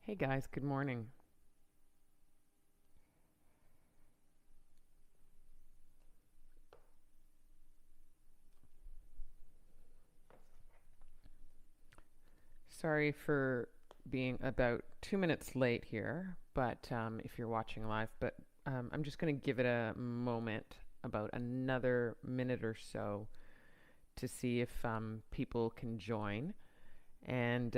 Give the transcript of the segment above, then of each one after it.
Hey guys, good morning. Sorry for being about 2 minutes late here, but if you're watching live, I'm just going to give it a moment, about another minute or so, to see if people can join. And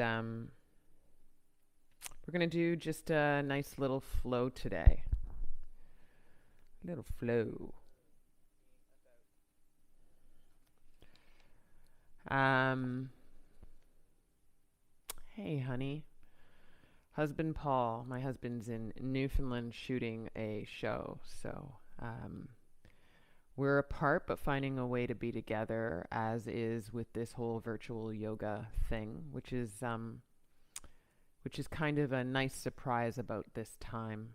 we're going to do just a nice little flow today. Little flow. Um, hey, honey. Husband Paul, my husband's in Newfoundland shooting a show, so we're apart but finding a way to be together, as is with this whole virtual yoga thing, which is kind of a nice surprise about this time.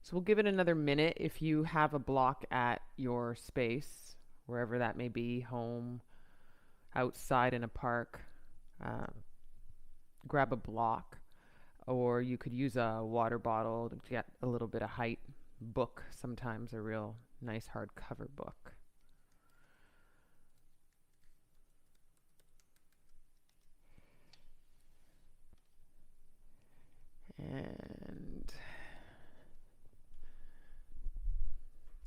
So we'll give it another minute. If you have a block at your space, wherever that may be, home, outside in a park, uh, grab a block, or you could use a water bottle to get a little bit of height. Book, sometimes a real nice hardcover book. And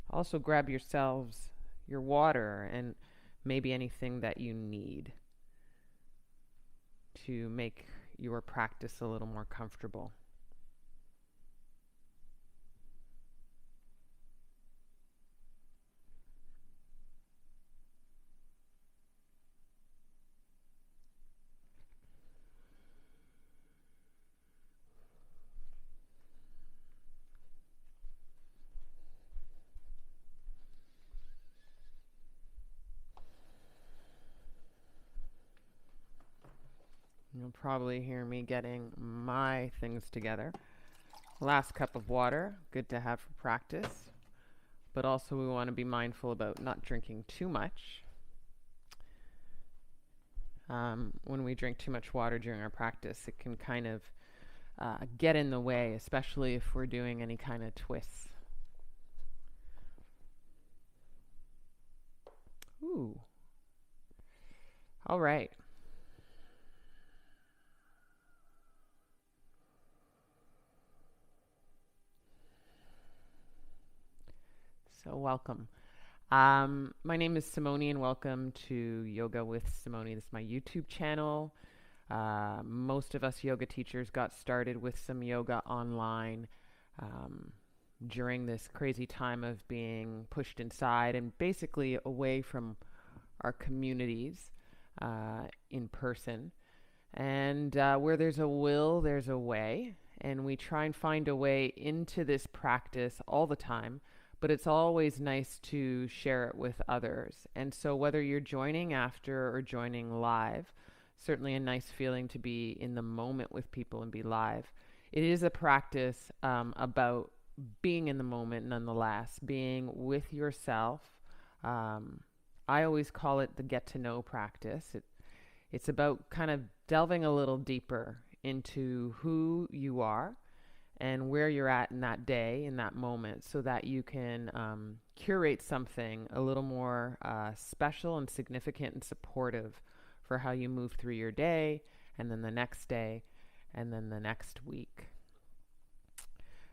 also grab yourselves your water and maybe anything that you need to make your practice a little more comfortable. You'll probably hear me getting my things together. Last cup of water, good to have for practice, but also we want to be mindful about not drinking too much. When we drink too much water during our practice, it can kind of get in the way, especially if we're doing any kind of twists. Ooh. All right. So welcome. My name is Simonee, and welcome to Yoga with Simonee. This is my YouTube channel. Most of us yoga teachers got started with some yoga online during this crazy time of being pushed inside and basically away from our communities in person. And where there's a will, there's a way. And we try and find a way into this practice all the time, but it's always nice to share it with others. And so whether you're joining after or joining live, certainly a nice feeling to be in the moment with people and be live. It is a practice about being in the moment nonetheless, being with yourself. I always call it the get to know practice. It's about kind of delving a little deeper into who you are and where you're at in that day, in that moment, so that you can curate something a little more special and significant and supportive for how you move through your day, and then the next day, and then the next week.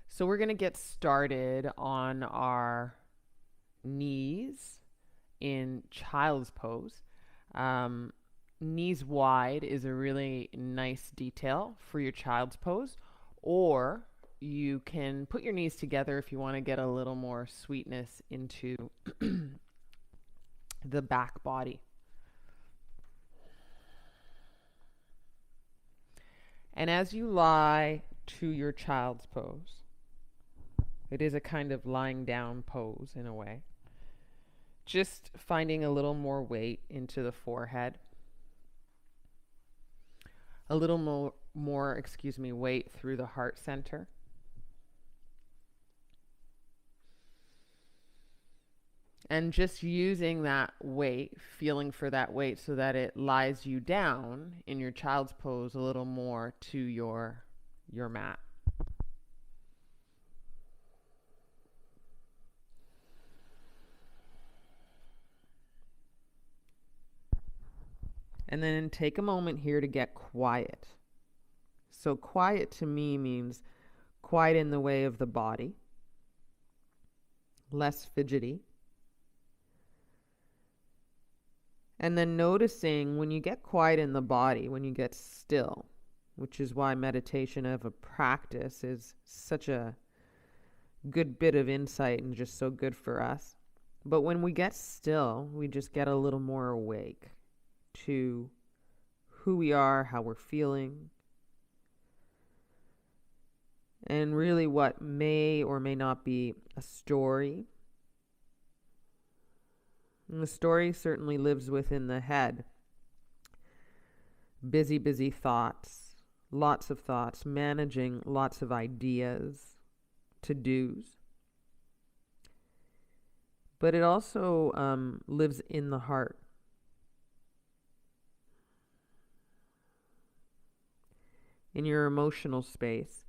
So we're going to get started on our knees in child's pose. Knees wide is a really nice detail for your child's pose, or you can put your knees together if you want to get a little more sweetness into the back body. And as you lie to your child's pose, it is a kind of lying down pose in a way. Just finding a little more weight into the forehead. A little more weight through the heart center. And just using that weight, feeling for that weight so that it lies you down in your child's pose a little more to your mat. And then take a moment here to get quiet. So quiet to me means quiet in the way of the body, less fidgety. And then noticing when you get quiet in the body, when you get still, which is why meditation of a practice is such a good bit of insight and just so good for us. But when we get still, we just get a little more awake to who we are, how we're feeling, and really what may or may not be a story. And the story certainly lives within the head. Busy, busy thoughts, lots of thoughts, managing lots of ideas, to-dos. But it also lives in the heart. In your emotional space.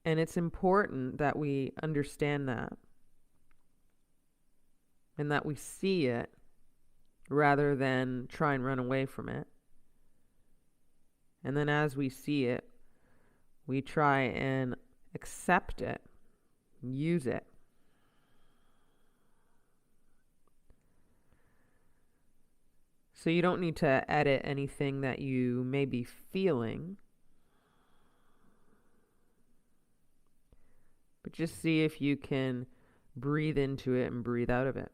And it's important that we understand that. And that we see it rather than try and run away from it. And then as we see it, we try and accept it, use it. So you don't need to edit anything that you may be feeling. But just see if you can breathe into it and breathe out of it.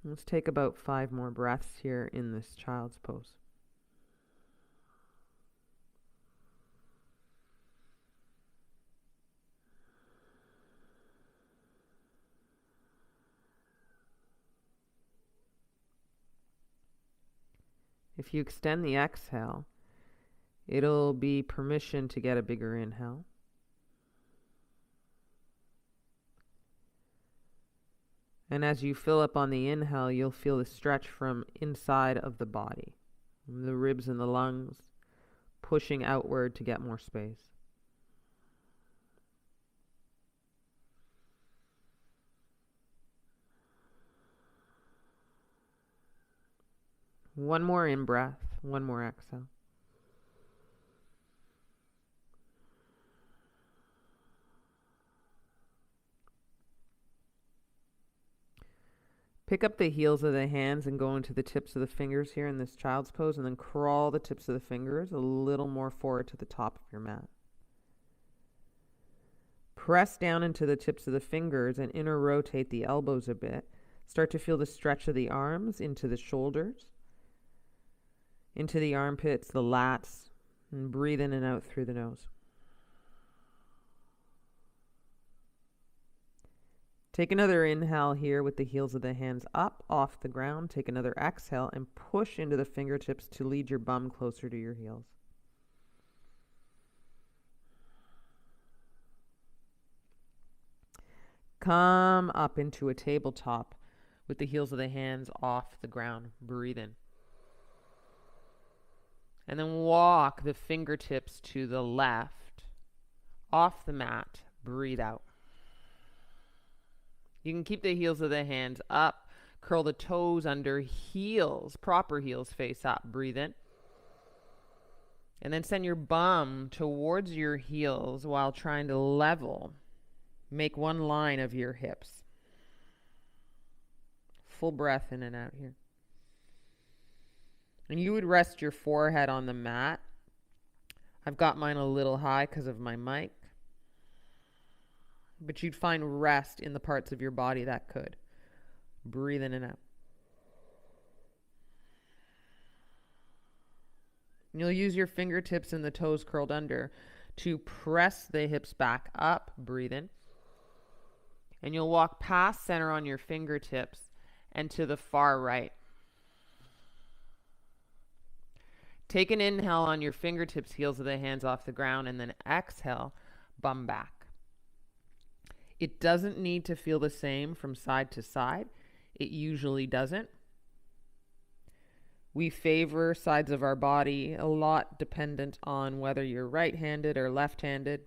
Let's take about 5 more breaths here in this child's pose. If you extend the exhale, it'll be permission to get a bigger inhale. And as you fill up on the inhale, you'll feel the stretch from inside of the body, the ribs and the lungs, pushing outward to get more space. One more in-breath, one more exhale. Pick up the heels of the hands and go into the tips of the fingers here in this child's pose, and then crawl the tips of the fingers a little more forward to the top of your mat. Press down into the tips of the fingers and inner rotate the elbows a bit. Start to feel the stretch of the arms into the shoulders, into the armpits, the lats, and breathe in and out through the nose. Take another inhale here with the heels of the hands up off the ground. Take another exhale and push into the fingertips to lead your bum closer to your heels. Come up into a tabletop with the heels of the hands off the ground. Breathe in. And then walk the fingertips to the left, off the mat. Breathe out. You can keep the heels of the hands up. Curl the toes under heels, proper heels face up. Breathe in. And then send your bum towards your heels while trying to level. Make one line of your hips. Full breath in and out here. And you would rest your forehead on the mat. I've got mine a little high because of my mic. But you'd find rest in the parts of your body that could. Breathe in and out. And you'll use your fingertips and the toes curled under to press the hips back up. Breathe in. And you'll walk past center on your fingertips and to the far right. Take an inhale on your fingertips, heels of the hands off the ground, and then exhale, bum back. It doesn't need to feel the same from side to side. It usually doesn't. We favor sides of our body a lot dependent on whether you're right-handed or left-handed.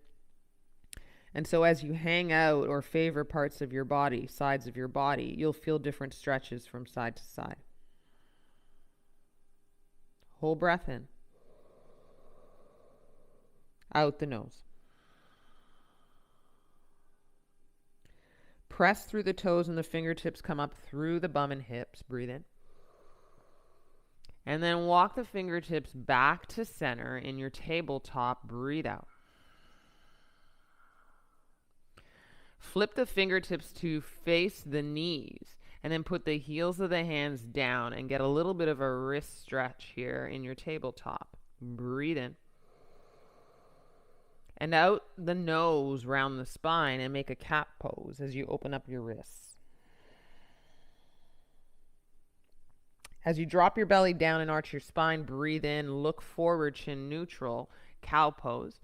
And so as you hang out or favor parts of your body, sides of your body, you'll feel different stretches from side to side. Whole breath in. Out the nose. Press through the toes and the fingertips come up through the bum and hips. Breathe in. And then walk the fingertips back to center in your tabletop. Breathe out. Flip the fingertips to face the knees and then put the heels of the hands down and get a little bit of a wrist stretch here in your tabletop. Breathe in. And out the nose, round the spine, and make a cat pose as you open up your wrists. As you drop your belly down and arch your spine, breathe in, look forward, chin neutral, cow pose.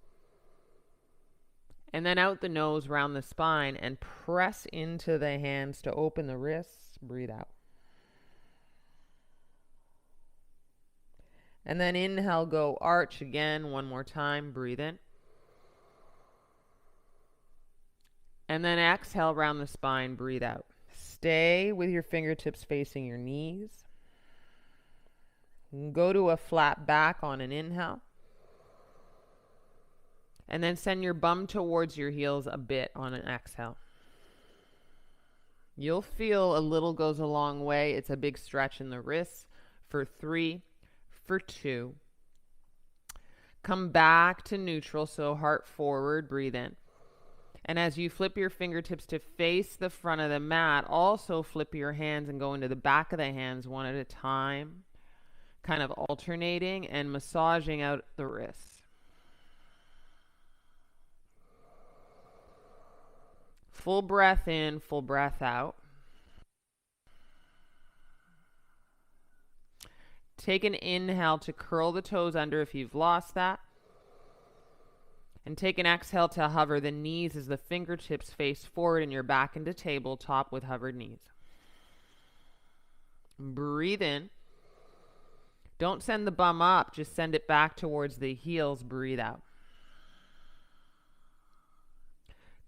And then out the nose, round the spine, and press into the hands to open the wrists. Breathe out. And then inhale, go arch again, one more time. Breathe in. And then exhale, round the spine, breathe out. Stay with your fingertips facing your knees. Go to a flat back on an inhale. And then send your bum towards your heels a bit on an exhale. You'll feel a little goes a long way. It's a big stretch in the wrists. For 3, for 2. Come back to neutral, so heart forward, breathe in. And as you flip your fingertips to face the front of the mat, also flip your hands and go into the back of the hands one at a time, kind of alternating and massaging out the wrists. Full breath in, full breath out. Take an inhale to curl the toes under if you've lost that. And take an exhale to hover the knees as the fingertips face forward and your back into tabletop with hovered knees. Breathe in. Don't send the bum up, just send it back towards the heels. Breathe out.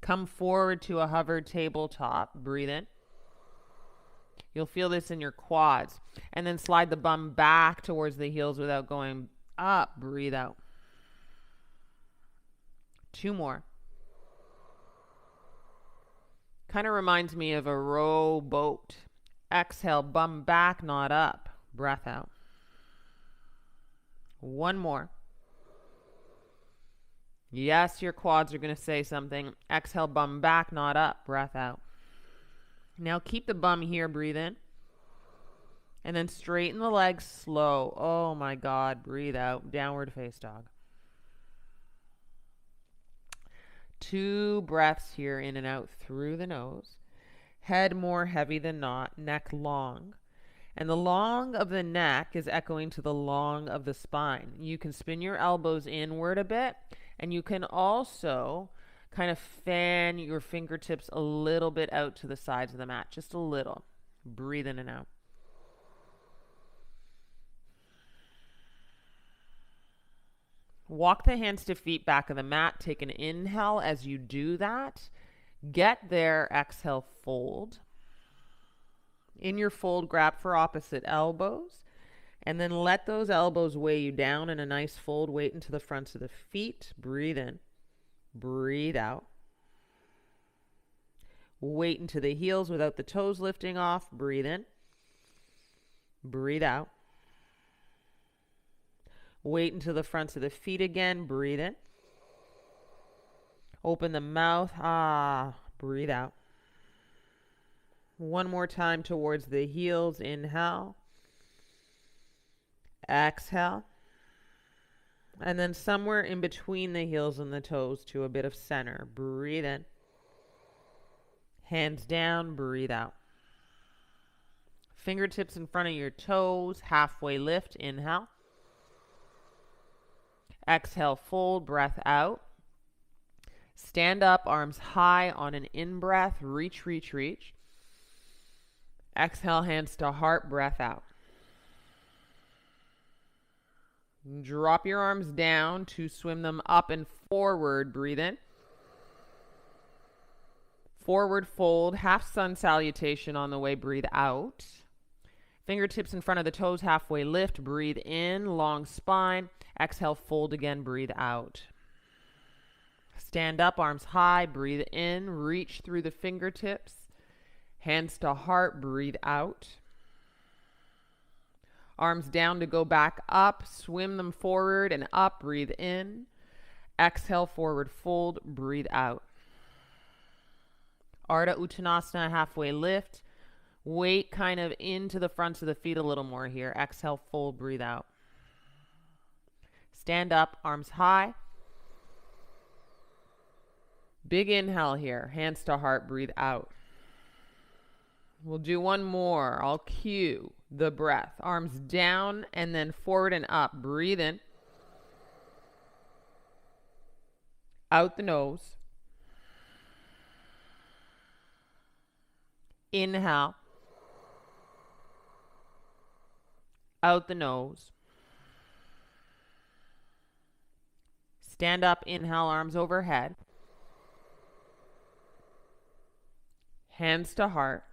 Come forward to a hovered tabletop. Breathe in. You'll feel this in your quads. And then slide the bum back towards the heels without going up. Breathe out. 2 more. Kind of reminds me of a row boat. Exhale, bum back, not up. Breath out. 1 more. Yes, your quads are going to say something. Exhale, bum back, not up. Breath out. Now keep the bum here. Breathe in. And then straighten the legs slow. Oh my God. Breathe out. Downward face dog. 2 breaths here, in and out through the nose. Head more heavy than not, neck long. And the long of the neck is echoing to the long of the spine. You can spin your elbows inward a bit, and you can also kind of fan your fingertips a little bit out to the sides of the mat, just a little. Breathe in and out. Walk the hands to feet back of the mat. Take an inhale as you do that. Get there. Exhale, fold. In your fold, grab for opposite elbows. And then let those elbows weigh you down in a nice fold. Weight into the fronts of the feet. Breathe in. Breathe out. Weight into the heels without the toes lifting off. Breathe in. Breathe out. Weight into the fronts of the feet again. Breathe in. Open the mouth. Breathe out. 1 more time towards the heels. Inhale. Exhale. And then somewhere in between the heels and the toes to a bit of center. Breathe in. Hands down. Breathe out. Fingertips in front of your toes. Halfway lift. Inhale. Exhale, fold, breath out. Stand up, arms high on an in-breath. Reach, reach, reach. Exhale, hands to heart, breath out. Drop your arms down to swim them up and forward. Breathe in. Forward fold, half sun salutation on the way. Breathe out. Fingertips in front of the toes, halfway lift. Breathe in, long spine. Exhale, fold again. Breathe out. Stand up, arms high. Breathe in, reach through the fingertips. Hands to heart. Breathe out. Arms down to go back up. Swim them forward and up. Breathe in. Exhale, forward fold. Breathe out. Ardha Uttanasana, halfway lift. Weight kind of into the fronts of the feet a little more here. Exhale, fold, breathe out. Stand up, arms high. Big inhale here. Hands to heart, breathe out. We'll do one more. I'll cue the breath. Arms down and then forward and up. Breathe in. Out the nose. Inhale. Out the nose. Stand up, inhale, arms overhead. Hands to heart.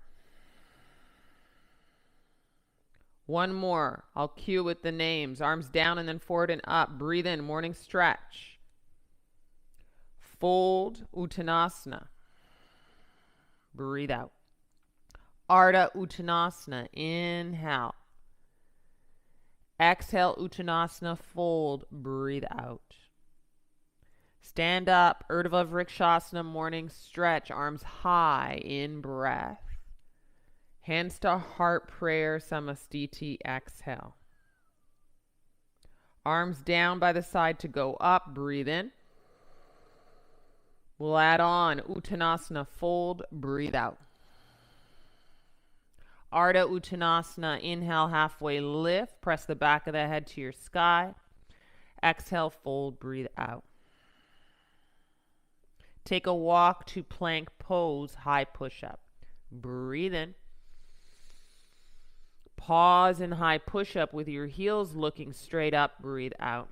One more. I'll cue with the names. Arms down and then forward and up. Breathe in, morning stretch. Fold, Uttanasana. Breathe out. Ardha Uttanasana, inhale. Exhale, Uttanasana, fold, breathe out. Stand up, Urdhva Vrikshasana, morning stretch, arms high, in breath. Hands to heart, prayer, Samastiti, exhale. Arms down by the side to go up, breathe in. We'll add on Uttanasana, fold, breathe out. Ardha Uttanasana, inhale, halfway lift. Press the back of the head to your sky. Exhale, fold, breathe out. Take a walk to plank pose, high push-up. Breathe in. Pause in high push-up with your heels looking straight up. Breathe out.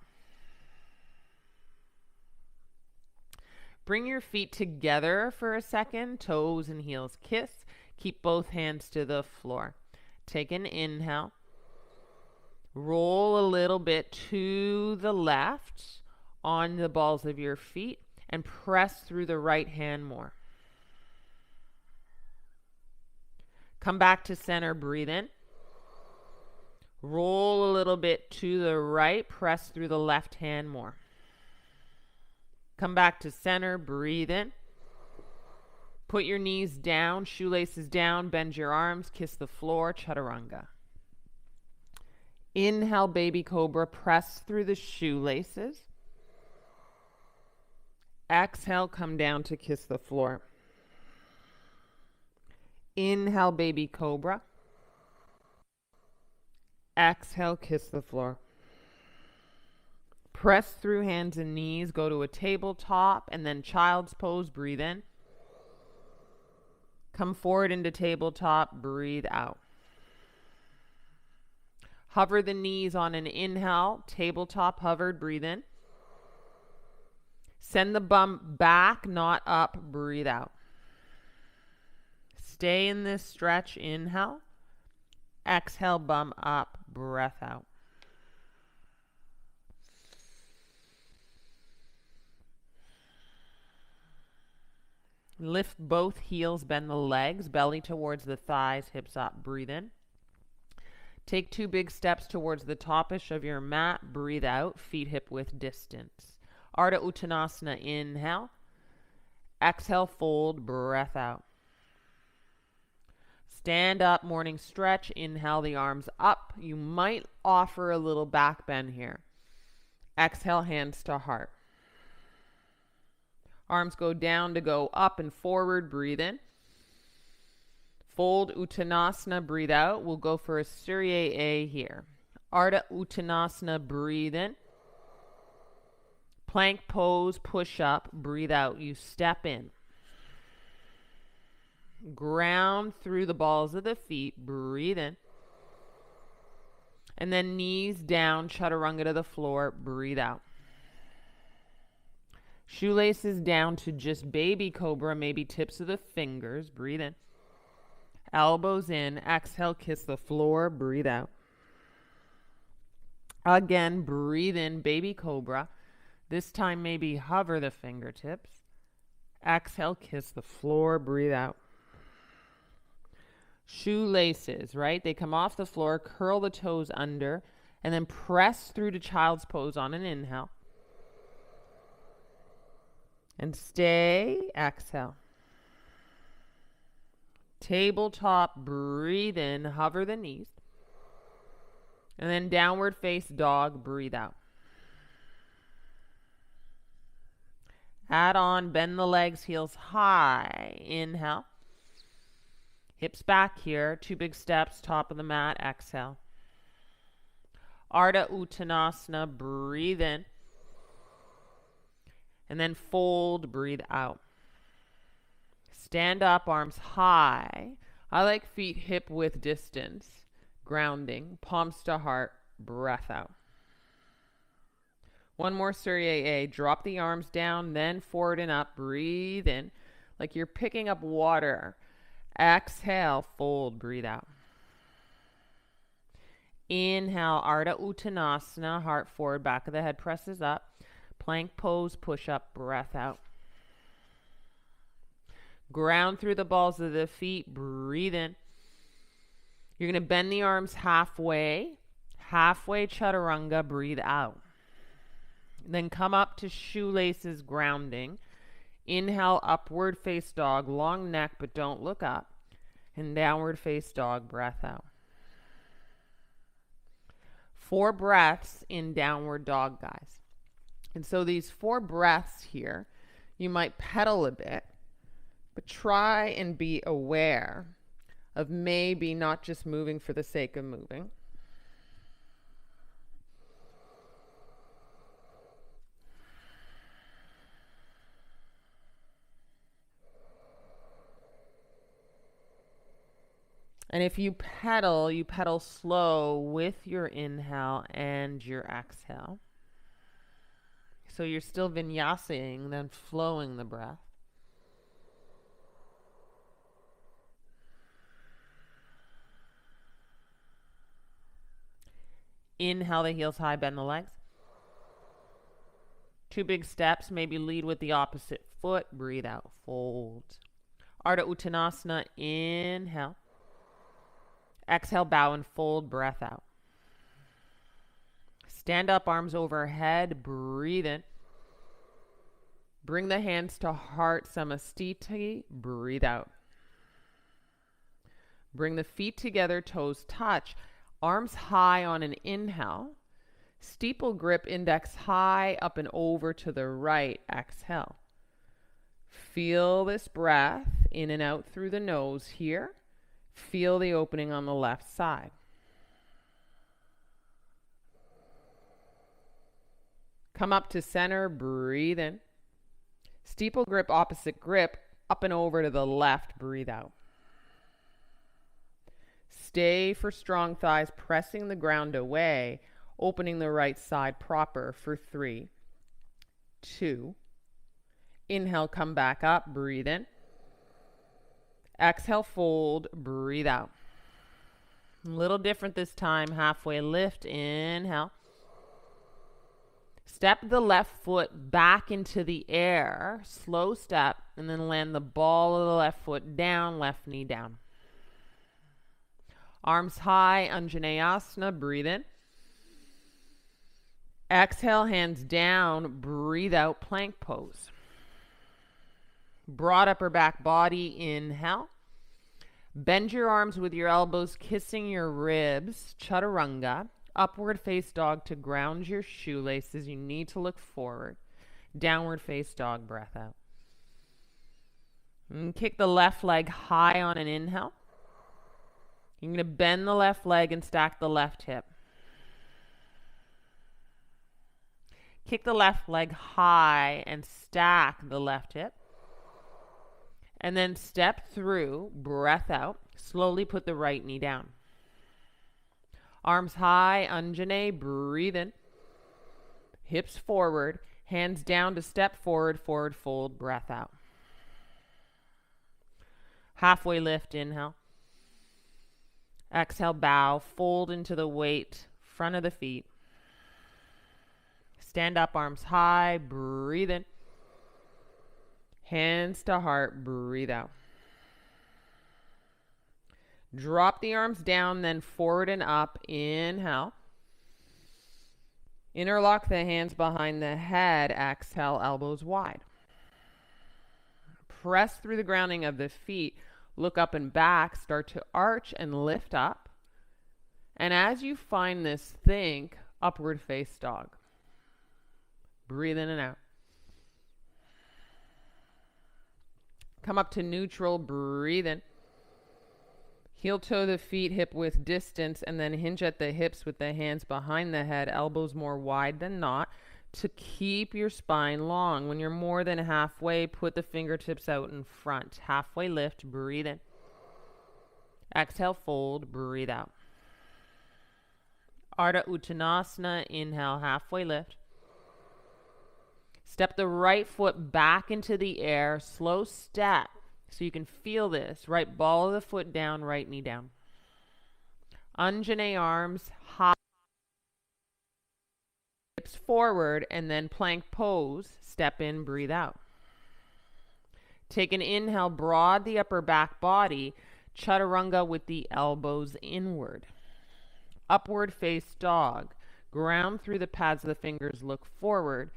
Bring your feet together for a second. Toes and heels kiss. Keep both hands to the floor. Take an inhale. Roll a little bit to the left on the balls of your feet and press through the right hand more. Come back to center. Breathe in. Roll a little bit to the right. Press through the left hand more. Come back to center. Breathe in. Put your knees down, shoelaces down, bend your arms, kiss the floor, chaturanga. Inhale, baby cobra, press through the shoelaces. Exhale, come down to kiss the floor. Inhale, baby cobra. Exhale, kiss the floor. Press through hands and knees, go to a tabletop, and then child's pose, breathe in. Come forward into tabletop, breathe out. Hover the knees on an inhale, tabletop hovered, breathe in. Send the bum back, not up, breathe out. Stay in this stretch, inhale. Exhale, bum up, breath out. Lift both heels, bend the legs, belly towards the thighs, hips up, breathe in. Take 2 big steps towards the topish of your mat, breathe out, feet hip width distance. Ardha Uttanasana, inhale. Exhale, fold, breath out. Stand up, morning stretch, inhale the arms up. You might offer a little back bend here. Exhale, hands to heart. Arms go down to go up and forward. Breathe in. Fold Uttanasana. Breathe out. We'll go for a Surya A here. Ardha Uttanasana. Breathe in. Plank pose, push up, breathe out. You step in. Ground through the balls of the feet, breathe in. And then knees down, chaturanga to the floor, breathe out. Shoelaces down to just baby cobra, maybe tips of the fingers, breathe in. Elbows in, exhale, kiss the floor, breathe out. Again, breathe in, baby cobra. This time maybe hover the fingertips. Exhale, kiss the floor, breathe out. Shoelaces, right? They come off the floor, curl the toes under, and then press through to child's pose on an inhale. And stay, exhale. Tabletop, breathe in, hover the knees. And then downward face dog, breathe out. Add on, bend the legs, heels high. Inhale. Hips back here, 2 big steps, top of the mat, exhale. Ardha Uttanasana, breathe in. And then fold, breathe out. Stand up, arms high. I like feet hip width distance. Grounding, palms to heart, breath out. One more Surya A. Drop the arms down, then forward and up. Breathe in like you're picking up water. Exhale, fold, breathe out. Inhale, Ardha Uttanasana, heart forward, back of the head presses up. Plank pose, push up, breath out. Ground through the balls of the feet, breathe in. You're going to bend the arms halfway chaturanga, breathe out. Then come up to shoelaces, grounding. Inhale, upward face dog, long neck, but don't look up. And downward face dog, breath out. 4 breaths in downward dog, guys. And so these 4 breaths here, you might pedal a bit, but try and be aware of maybe not just moving for the sake of moving. And if you pedal slow with your inhale and your exhale. So you're still vinyasaing, then flowing the breath. Inhale the heels high, bend the legs. 2 big steps, maybe lead with the opposite foot. Breathe out, fold. Ardha Uttanasana, inhale. Exhale, bow and fold, breath out. Stand up, arms overhead, breathe in. Bring the hands to heart, samastiti, breathe out. Bring the feet together, toes touch, arms high on an inhale. Steeple grip, index high, up and over to the right, exhale. Feel this breath in and out through the nose here. Feel the opening on the left side. Come up to center, breathe in. Steeple grip, opposite grip, up and over to the left, breathe out. Stay for strong thighs, pressing the ground away, opening the right side proper for 3, 2. Inhale, come back up, breathe in. Exhale, fold, breathe out. A little different this time, halfway lift, inhale. Step the left foot back into the air, slow step, and then land the ball of the left foot down, left knee down. Arms high, Anjaneyasana, breathe in. Exhale, hands down, breathe out, plank pose. Broad upper back body, inhale. Bend your arms with your elbows, kissing your ribs, chaturanga. Upward face dog to ground your shoelaces. You need to look forward. Downward face dog, breath out. And kick the left leg high on an inhale. You're going to bend the left leg and stack the left hip. Kick the left leg high and stack the left hip. And then step through, breath out. Slowly put the right knee down. Arms high, Anjane, breathe in. Hips forward, hands down to step forward, forward fold, breath out. Halfway lift, inhale. Exhale, bow, fold into the weight, front of the feet. Stand up, arms high, breathe in. Hands to heart, breathe out. Drop the arms down, then forward and up, inhale. Interlock the hands behind the head, exhale, elbows wide. Press through the grounding of the feet, look up and back, start to arch and lift up. And as you find this, think upward face dog. Breathe in and out. Come up to neutral, breathe in. Heel toe the feet, hip width distance, and then hinge at the hips with the hands behind the head, elbows more wide than not, to keep your spine long. When you're more than halfway, put the fingertips out in front. Halfway lift, breathe in. Exhale, fold, breathe out. Ardha Uttanasana, inhale, halfway lift. Step the right foot back into the air, slow step. So you can feel this. Right ball of the foot down, right knee down. Anjane, arms high. Hips forward, and then plank pose. Step in, breathe out. Take an inhale, broad the upper back body. Chaturanga with the elbows inward. Upward face dog. Ground through the pads of the fingers, look forward.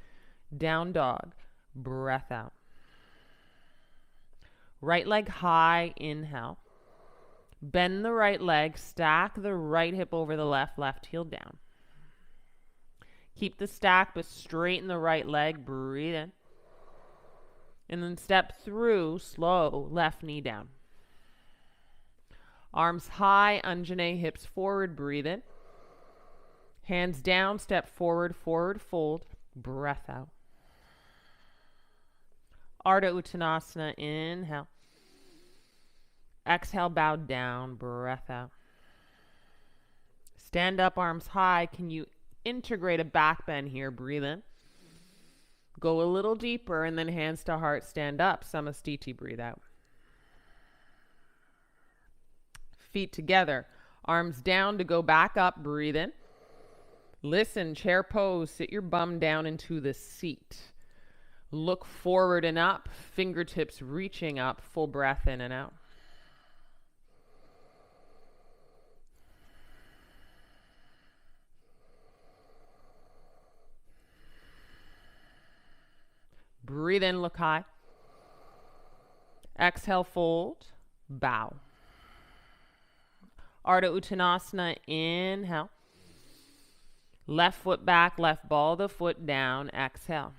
Down dog. Breath out. Right leg high, inhale. Bend the right leg, stack the right hip over the left, left heel down. Keep the stack, but straighten the right leg, breathe in. And then step through, slow, left knee down. Arms high, Anjane, hips forward, breathe in. Hands down, step forward, forward fold, breath out. Ardha Uttanasana, inhale. Exhale, bow down, breath out. Stand up, arms high. Can you integrate a back bend here? Breathe in. Go a little deeper, and then hands to heart, stand up. Samastiti, breathe out. Feet together. Arms down to go back up, breathe in. Listen, chair pose, sit your bum down into the seat. Look forward and up, fingertips reaching up, full breath in and out. Breathe in, look high. Exhale, fold, bow. Ardha Uttanasana, inhale. Left foot back, left ball of the foot down, exhale.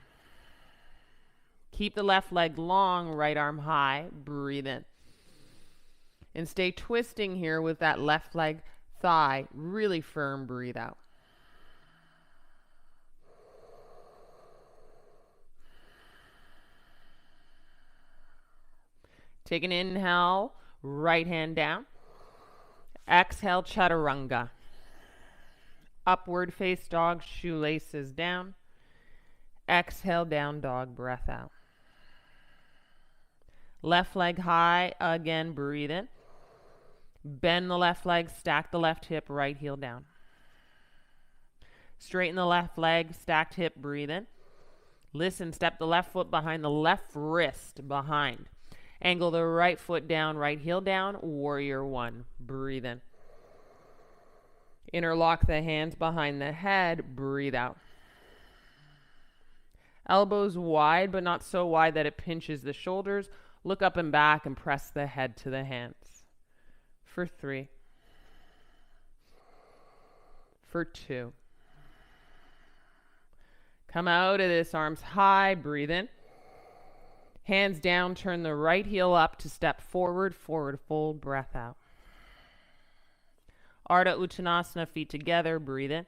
Keep the left leg long, right arm high, breathe in. And stay twisting here with that left leg thigh really firm, breathe out. Take an inhale, right hand down. Exhale, chaturanga. Upward face dog, shoelaces down. Exhale, down dog, breath out. Left leg high, again, breathe in. Bend the left leg, stack the left hip, right heel down. Straighten the left leg, stacked hip, breathe in. Listen, step the left foot behind the left wrist, behind. Angle the right foot down, right heel down, warrior one, breathe in. Interlock the hands behind the head, breathe out. Elbows wide, but not so wide that it pinches the shoulders. Look up and back and press the head to the hands. For 3. For 2. Come out of this, arms high, breathe in. Hands down, turn the right heel up to step forward, forward fold, breath out. Ardha Uttanasana, feet together, breathe in.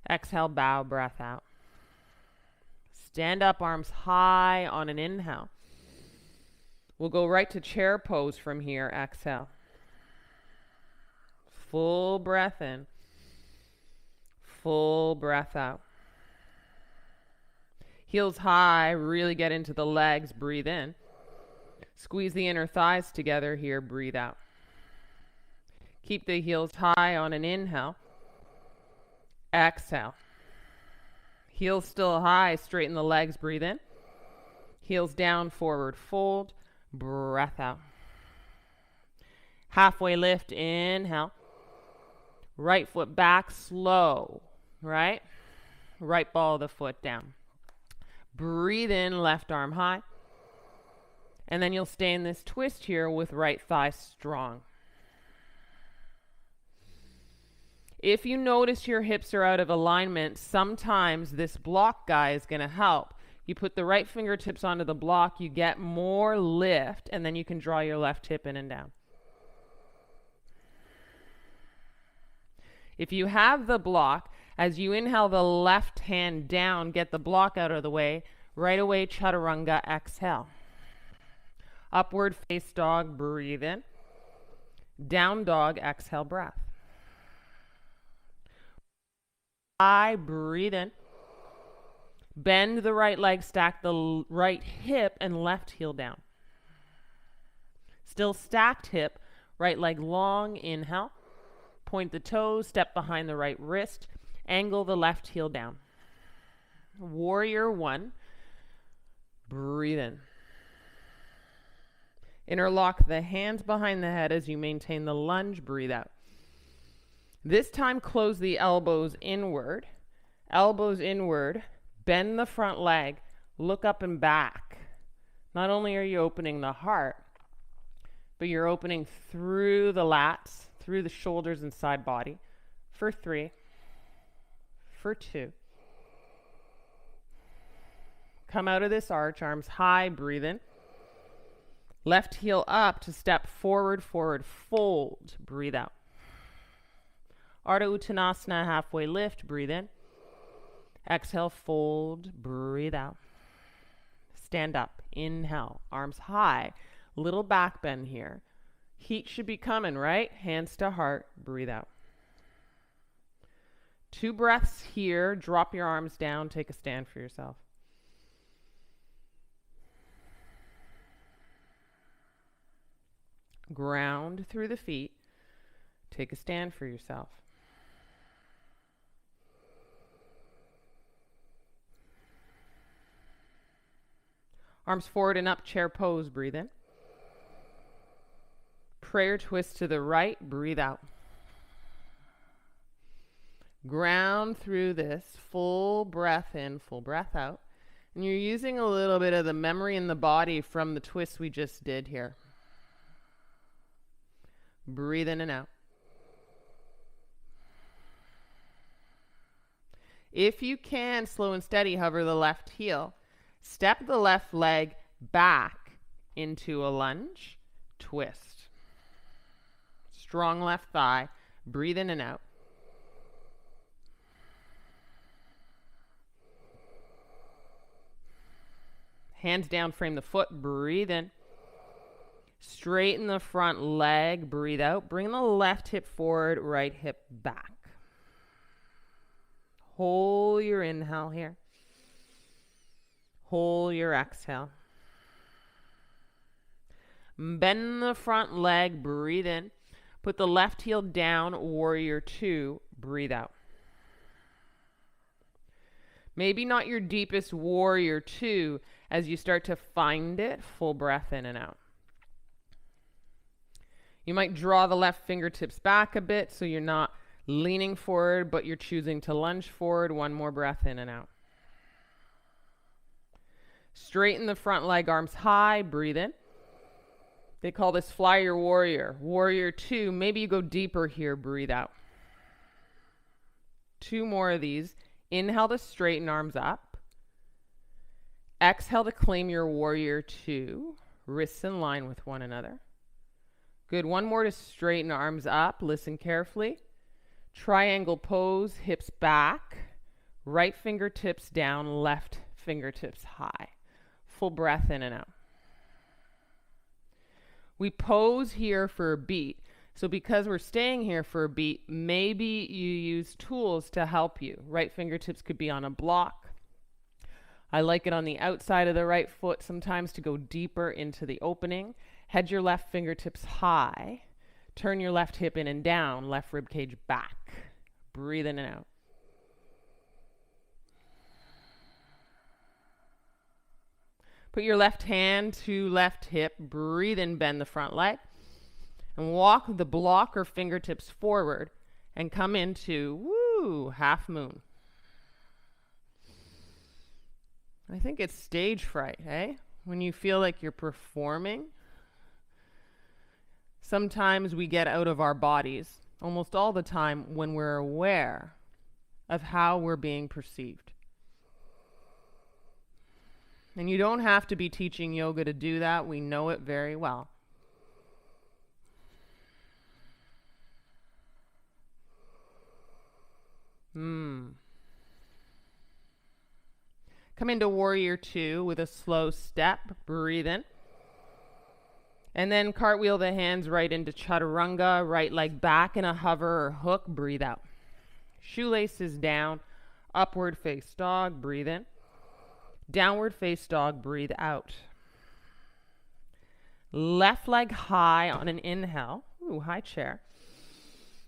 Exhale, bow, breath out. Stand up, arms high on an inhale. We'll go right to chair pose from here. Exhale. Full breath in. Full breath out. Heels high, really get into the legs. Breathe in. Squeeze the inner thighs together here. Breathe out. Keep the heels high on an inhale. Exhale. Heels still high, straighten the legs. Breathe in. Heels down, forward fold. Breath out. Halfway lift, inhale. Right foot back, slow, right? Right ball of the foot down. Breathe in, left arm high. And then you'll stay in this twist here with right thigh strong. If you notice your hips are out of alignment, sometimes this block guy is going to help. You put the right fingertips onto the block, you get more lift, and then you can draw your left hip in and down. If you have the block, as you inhale the left hand down, get the block out of the way, right away chaturanga, exhale. Upward face dog, breathe in. Down dog, exhale, breath. I breathe in. Bend the right leg, stack the right hip and left heel down. Still stacked hip, right leg long, inhale. Point the toes, step behind the right wrist, angle the left heel down. Warrior one, breathe in. Interlock the hands behind the head as you maintain the lunge, breathe out. This time close the elbows inward, bend the front leg, look up and back. Not only are you opening the heart, but you're opening through the lats, through the shoulders and side body. For 3, for 2. Come out of this arch, arms high, breathe in. Left heel up to step forward, forward, fold, breathe out. Ardha Uttanasana, halfway lift, breathe in. Exhale, fold, breathe out. Stand up, inhale, arms high, little back bend here. Heat should be coming, right? Hands to heart, breathe out. 2 breaths here, drop your arms down, take a stand for yourself. Ground through the feet, take a stand for yourself. Arms forward and up, chair pose, breathe in. Prayer twist to the right, breathe out. Ground through this, full breath in, full breath out. And you're using a little bit of the memory in the body from the twist we just did here. Breathe in and out. If you can, slow and steady, hover the left heel. Step the left leg back into a lunge, twist. Strong left thigh, breathe in and out. Hands down, frame the foot, breathe in. Straighten the front leg, breathe out. Bring the left hip forward, right hip back. Hold your inhale here. Hold your exhale. Bend the front leg, breathe in. Put the left heel down, warrior two, breathe out. Maybe not your deepest warrior two as you start to find it, full breath in and out. You might draw the left fingertips back a bit so you're not leaning forward, but you're choosing to lunge forward. One more breath in and out. Straighten the front leg, arms high, breathe in. They call this fly your warrior. Warrior two, maybe you go deeper here, breathe out. 2 more of these. Inhale to straighten, arms up. Exhale to claim your warrior two, wrists in line with one another. Good, 1 more to straighten, arms up, listen carefully. Triangle pose, hips back, right fingertips down, left fingertips high. Full breath in and out. We pose here for a beat. So because we're staying here for a beat, maybe you use tools to help you. Right fingertips could be on a block. I like it on the outside of the right foot sometimes to go deeper into the opening. Head your left fingertips high. Turn your left hip in and down, left rib cage back. Breathe in and out. Put your left hand to left hip. Breathe in, bend the front leg. And walk the block or fingertips forward and come into, half moon. I think it's stage fright, eh? When you feel like you're performing. Sometimes we get out of our bodies, almost all the time, when we're aware of how we're being perceived. And you don't have to be teaching yoga to do that. We know it very well. Come into warrior two with a slow step. Breathe in. And then cartwheel the hands right into chaturanga, right leg back in a hover or hook. Breathe out. Shoelaces down. Upward face dog. Breathe in. Downward face dog. Breathe out. Left leg high on an inhale. High chair.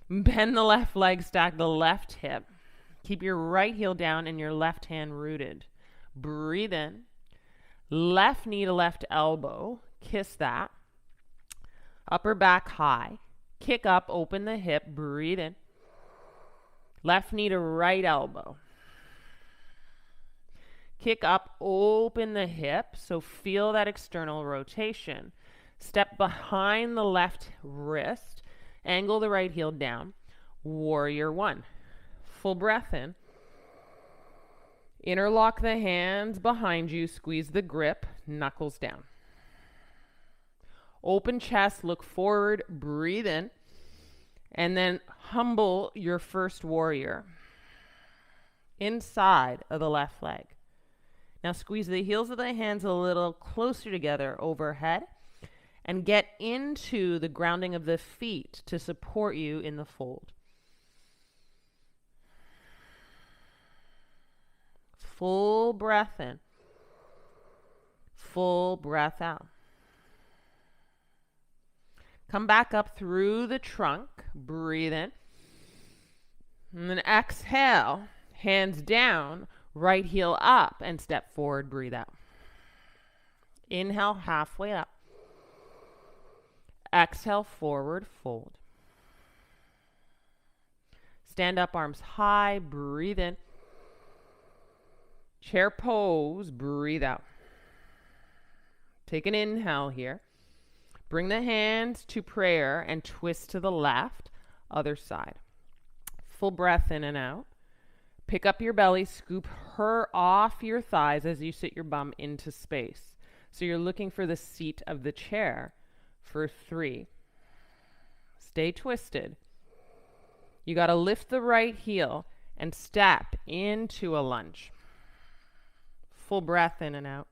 Bend the left leg, stack the left hip. Keep your right heel down and your left hand rooted. Breathe in. Left knee to left elbow. Kiss that. Upper back high. Kick up, open the hip. Breathe in. Left knee to right elbow. Kick up, open the hip. So feel that external rotation. Step behind the left wrist. Angle the right heel down. Warrior one. Full breath in. Interlock the hands behind you. Squeeze the grip. Knuckles down. Open chest. Look forward. Breathe in. And then humble your first warrior. Inside of the left leg. Now squeeze the heels of the hands a little closer together overhead. And get into the grounding of the feet to support you in the fold. Full breath in. Full breath out. Come back up through the trunk. Breathe in. And then exhale. Hands down. Right heel up and step forward. Breathe out. Inhale halfway up. Exhale forward. Fold. Stand up, arms high. Breathe in. Chair pose, breathe out. Take an inhale here. Bring the hands to prayer and twist to the left, other side. Full breath in and out. Pick up your belly, scoop her off your thighs as you sit your bum into space. So you're looking for the seat of the chair for 3. Stay twisted. You got to lift the right heel and step into a lunge. Full breath in and out.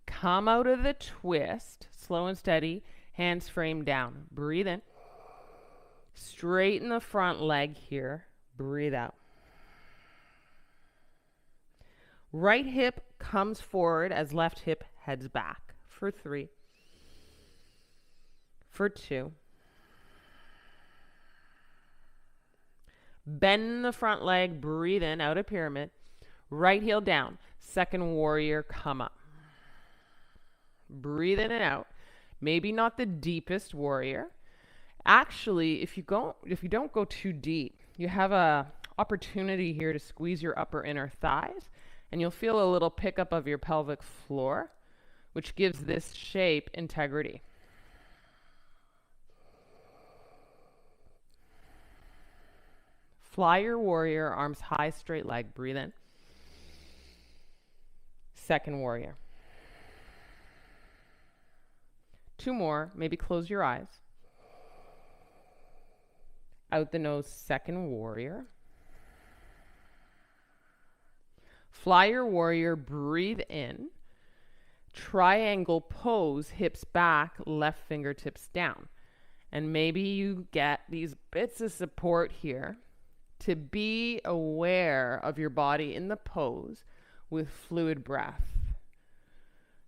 Come out of the twist, slow and steady, hands frame down. Breathe in. Straighten the front leg here. Breathe out. Right hip comes forward as left hip heads back. For 3. For 2. Bend the front leg, breathe in, out of pyramid. Right heel down. Second warrior, come up. Breathe in and out. Maybe not the deepest warrior. Actually, if you don't go too deep, you have a opportunity here to squeeze your upper inner thighs, and you'll feel a little pickup of your pelvic floor, which gives this shape integrity. Fly your warrior, arms high, straight leg, breathe in. Second warrior. 2 more. Maybe close your eyes. Out the nose, second warrior. Fly your warrior, breathe in. Triangle pose, hips back, left fingertips down. And maybe you get these bits of support here to be aware of your body in the pose with fluid breath.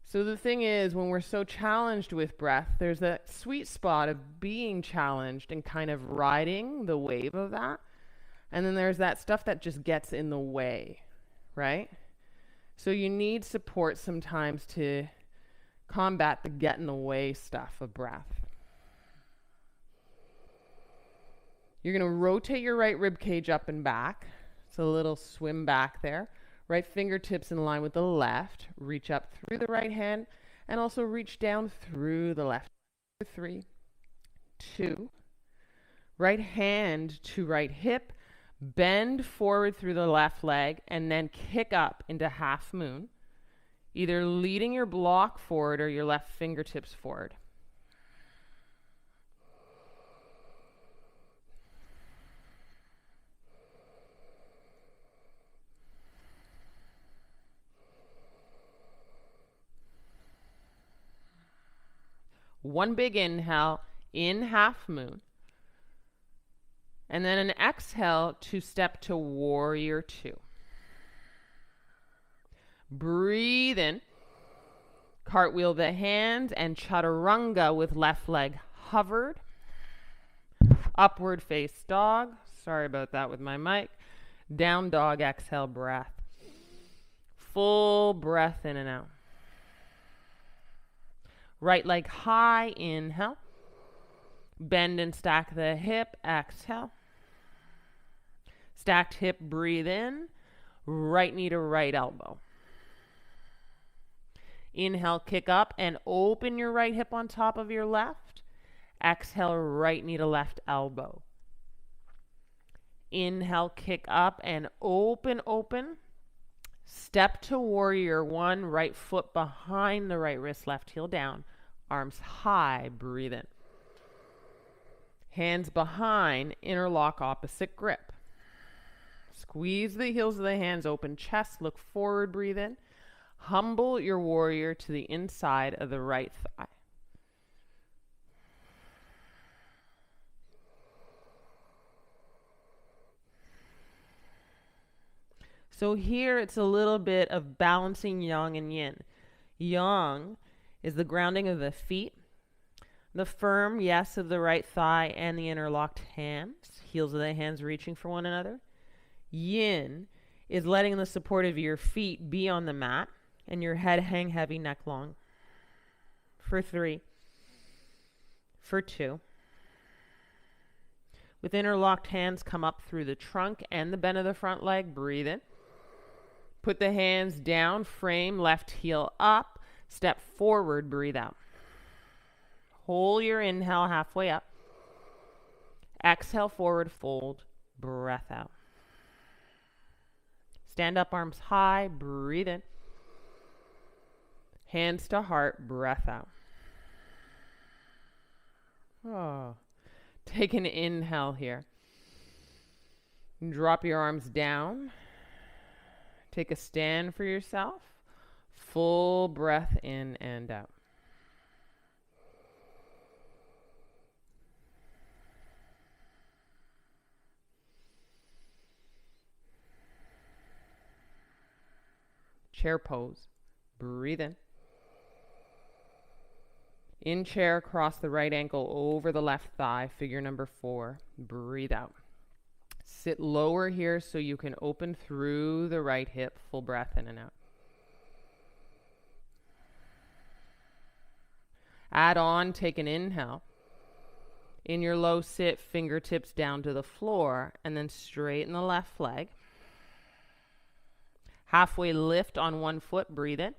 So the thing is, when we're so challenged with breath, there's that sweet spot of being challenged and kind of riding the wave of that. And then there's that stuff that just gets in the way, right? So you need support sometimes to combat the get in the way stuff of breath. You're going to rotate your right rib cage up and back. It's a little swim back there. Right fingertips in line with the left. Reach up through the right hand and also reach down through the left. 3, 2. Right hand to right hip. Bend forward through the left leg and then kick up into half moon. Either leading your block forward or your left fingertips forward. One big inhale, in half moon. And then an exhale to step to warrior 2. Breathe in. Cartwheel the hands and chaturanga with left leg hovered. Upward face dog. Sorry about that with my mic. Down dog, exhale, breath. Full breath in and out. Right leg high, inhale. Bend and stack the hip, exhale. Stacked hip, breathe in. Right knee to right elbow. Inhale, kick up and open your right hip on top of your left. Exhale, right knee to left elbow. Inhale, kick up and open, open. Step to warrior 1, right foot behind the right wrist, left heel down. Arms high, breathe in. Hands behind, interlock opposite grip. Squeeze the heels of the hands open, chest, look forward, breathe in. Humble your warrior to the inside of the right thigh. So here it's a little bit of balancing yang and yin. Yang is the grounding of the feet, the firm yes of the right thigh and the interlocked hands, heels of the hands reaching for one another. Yin is letting the support of your feet be on the mat and your head hang heavy, neck long. For 3, for 2. With interlocked hands, come up through the trunk and the bend of the front leg, breathe in. Put the hands down, frame left heel up, step forward, breathe out. Hold your inhale halfway up. Exhale forward, fold, breath out. Stand up, arms high, breathe in. Hands to heart, breath out. Oh. Take an inhale here. Drop your arms down. Take a stand for yourself. Full breath in and out. Chair pose. Breathe in. In chair, cross the right ankle over the left thigh, figure number 4. Breathe out. Sit lower here so you can open through the right hip, full breath in and out. Add on, take an inhale. In your low sit, fingertips down to the floor, and then straighten the left leg. Halfway lift on one foot, breathe in.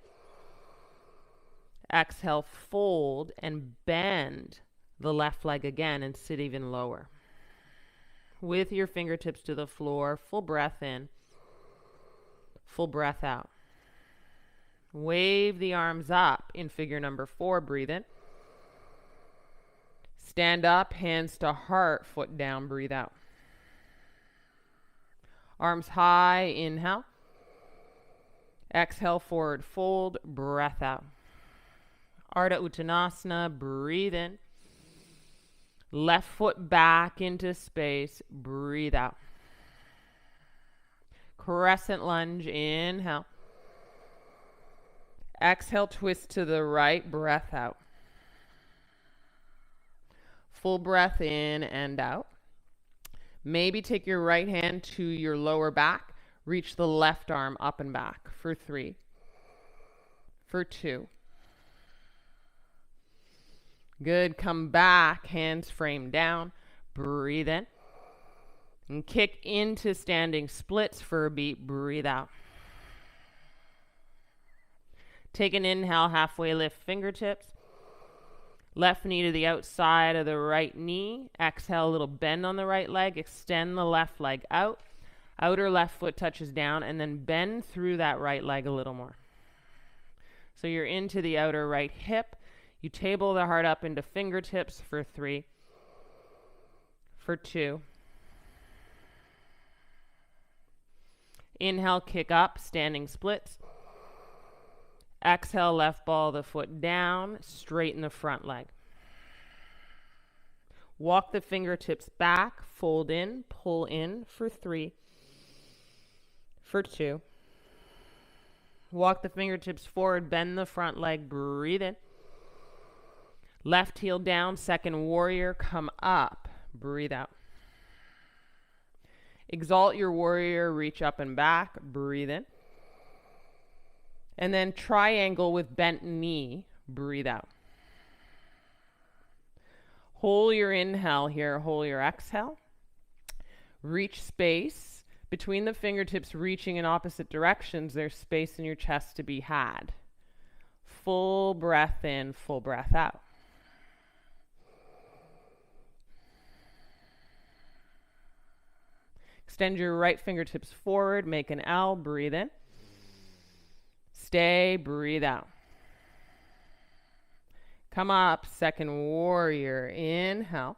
Exhale, fold and bend the left leg again and sit even lower. With your fingertips to the floor, full breath in, full breath out. Wave the arms up in figure number 4, breathe in. Stand up, hands to heart, foot down, breathe out. Arms high, inhale. Exhale, forward fold, breath out. Ardha Uttanasana, breathe in. Left foot back into space, breathe out. Crescent lunge, inhale. Exhale, twist to the right, breath out. Full breath in and out. Maybe take your right hand to your lower back. Reach the left arm up and back for 3, for 2. Good. Come back, hands frame down. Breathe in. And kick into standing splits for a beat. Breathe out. Take an inhale, halfway lift fingertips. Left knee to the outside of the right knee. Exhale, a little bend on the right leg. Extend the left leg out. Outer left foot touches down, and then bend through that right leg a little more. So you're into the outer right hip. You table the heart up into fingertips for 3, for 2. Inhale, kick up, standing splits. Exhale, left ball the foot down, straighten the front leg. Walk the fingertips back, fold in, pull in for 3, for 2. Walk the fingertips forward, bend the front leg, breathe in. Left heel down, second warrior, come up, breathe out. Exalt your warrior, reach up and back, breathe in. And then triangle with bent knee, breathe out. Hold your inhale here, hold your exhale. Reach space between the fingertips, reaching in opposite directions. There's space in your chest to be had. Full breath in, full breath out. Extend your right fingertips forward, make an L, breathe in. Stay, breathe out. Come up, second warrior, inhale.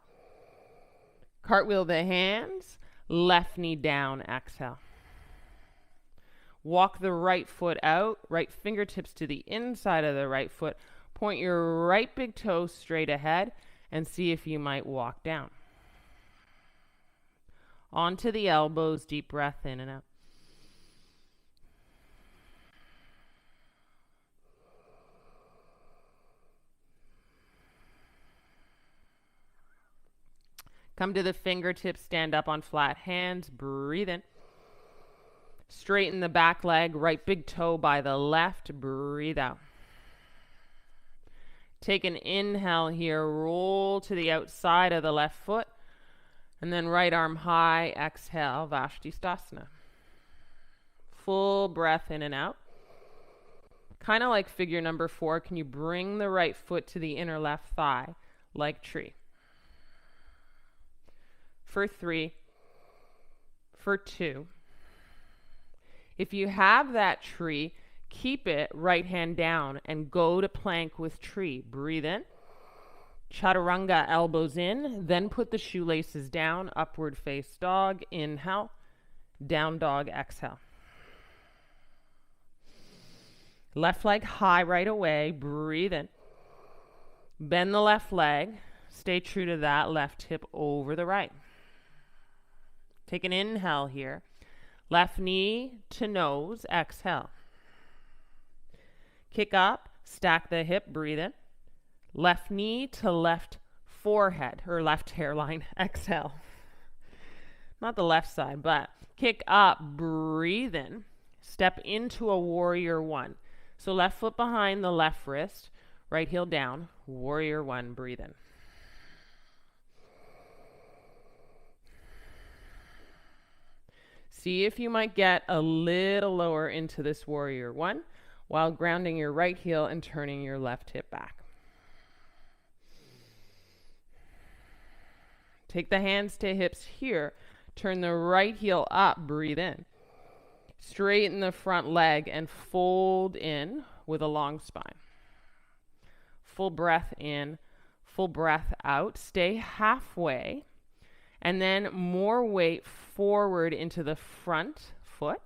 Cartwheel the hands, left knee down, exhale. Walk the right foot out, right fingertips to the inside of the right foot. Point your right big toe straight ahead and see if you might walk down. Onto the elbows, deep breath in and out. Come to the fingertips, stand up on flat hands, breathe in. Straighten the back leg, right big toe by the left, breathe out. Take an inhale here, roll to the outside of the left foot, and then right arm high, exhale, Vashisthasana. Full breath in and out. Kind of like figure number 4, can you bring the right foot to the inner left thigh, like tree? For 3, for 2. If you have that tree, keep it right hand down and go to plank with tree. Breathe in. Chaturanga, elbows in, then put the shoelaces down, upward face dog, inhale, down dog, exhale. Left leg high right away, breathe in. Bend the left leg, stay true to that, left hip over the right. Take an inhale here, left knee to nose, exhale. Kick up, stack the hip, breathe in. Left knee to left forehead, or left hairline, exhale. Not the left side, but kick up, breathe in. Step into a warrior 1. So left foot behind the left wrist, right heel down, warrior 1, breathe in. See if you might get a little lower into this warrior 1 while grounding your right heel and turning your left hip back. Take the hands to hips here. Turn the right heel up, breathe in. Straighten the front leg and fold in with a long spine. Full breath in, Full breath out. Stay halfway. And then more weight forward into the front foot.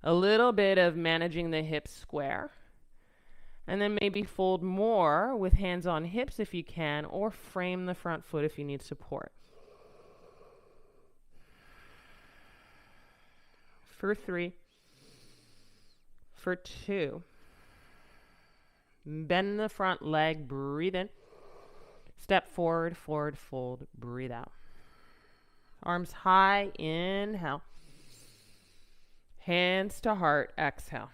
A little bit of managing the hips square. And then maybe fold more with hands on hips if you can, or frame the front foot if you need support. For 3. For 2. Bend the front leg, breathe in. Step forward, forward, fold, breathe out. Arms high, inhale. Hands to heart, exhale.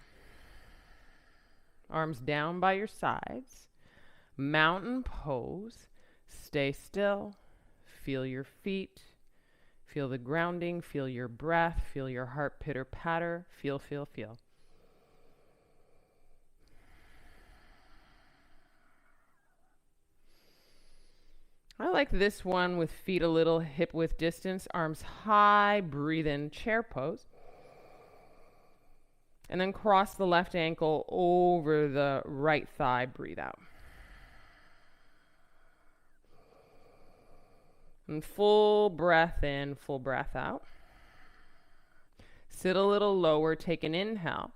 Arms down by your sides. Mountain pose. Stay still. Feel your feet. Feel the grounding. Feel your breath. Feel your heart pitter patter. Feel, feel, feel. I like this one with feet a little hip width distance. Arms high. Breathe in, chair pose. And then cross the left ankle over the right thigh. Breathe out. And full breath in, full breath out. Sit a little lower. Take an inhale.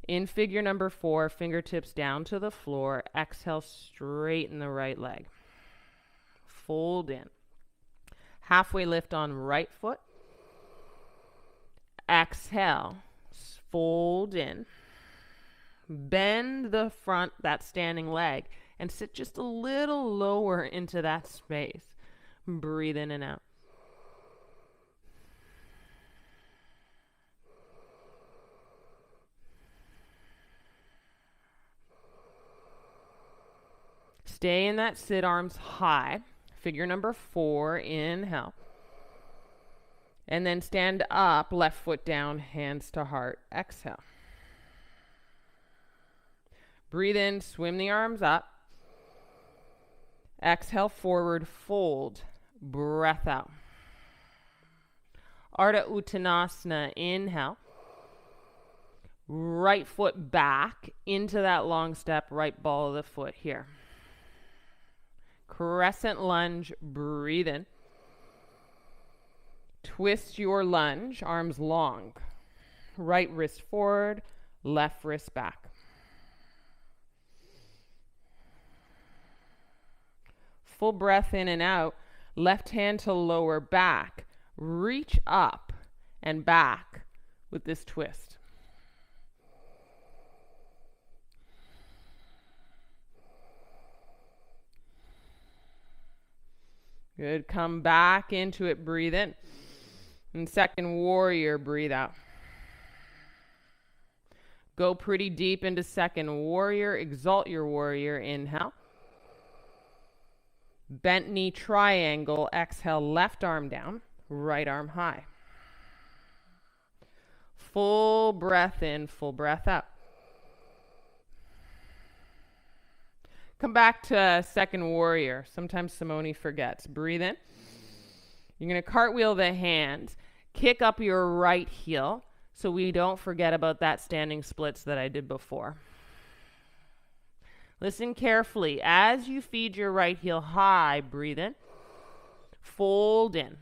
In figure number 4, fingertips down to the floor. Exhale, straighten the right leg. Fold in. Halfway lift on right foot. Exhale. Fold in. Bend the front, that standing leg, and sit just a little lower into that space. Breathe in and out. Stay in that sit, arms high. Figure number 4, inhale. And then stand up, left foot down, hands to heart, exhale. Breathe in, swim the arms up. Exhale, forward, fold, breath out. Ardha Uttanasana, inhale. Right foot back into that long step, right ball of the foot here. Crescent lunge, breathe in. Twist your lunge, arms long. Right wrist forward, left wrist back. Full breath in and out. Left hand to lower back. Reach up and back with this twist. Good. Come back into it. Breathe in. And second warrior, breathe out. Go pretty deep into second warrior. Exalt your warrior. Inhale. Bent knee triangle. Exhale, left arm down, right arm high. Full breath in, full breath out. Come back to second warrior. Sometimes Simonee forgets. Breathe in. You're going to cartwheel the hands. Kick up your right heel so we don't forget about that standing splits that I did before. Listen carefully. As you feed your right heel high, breathe in. Fold in.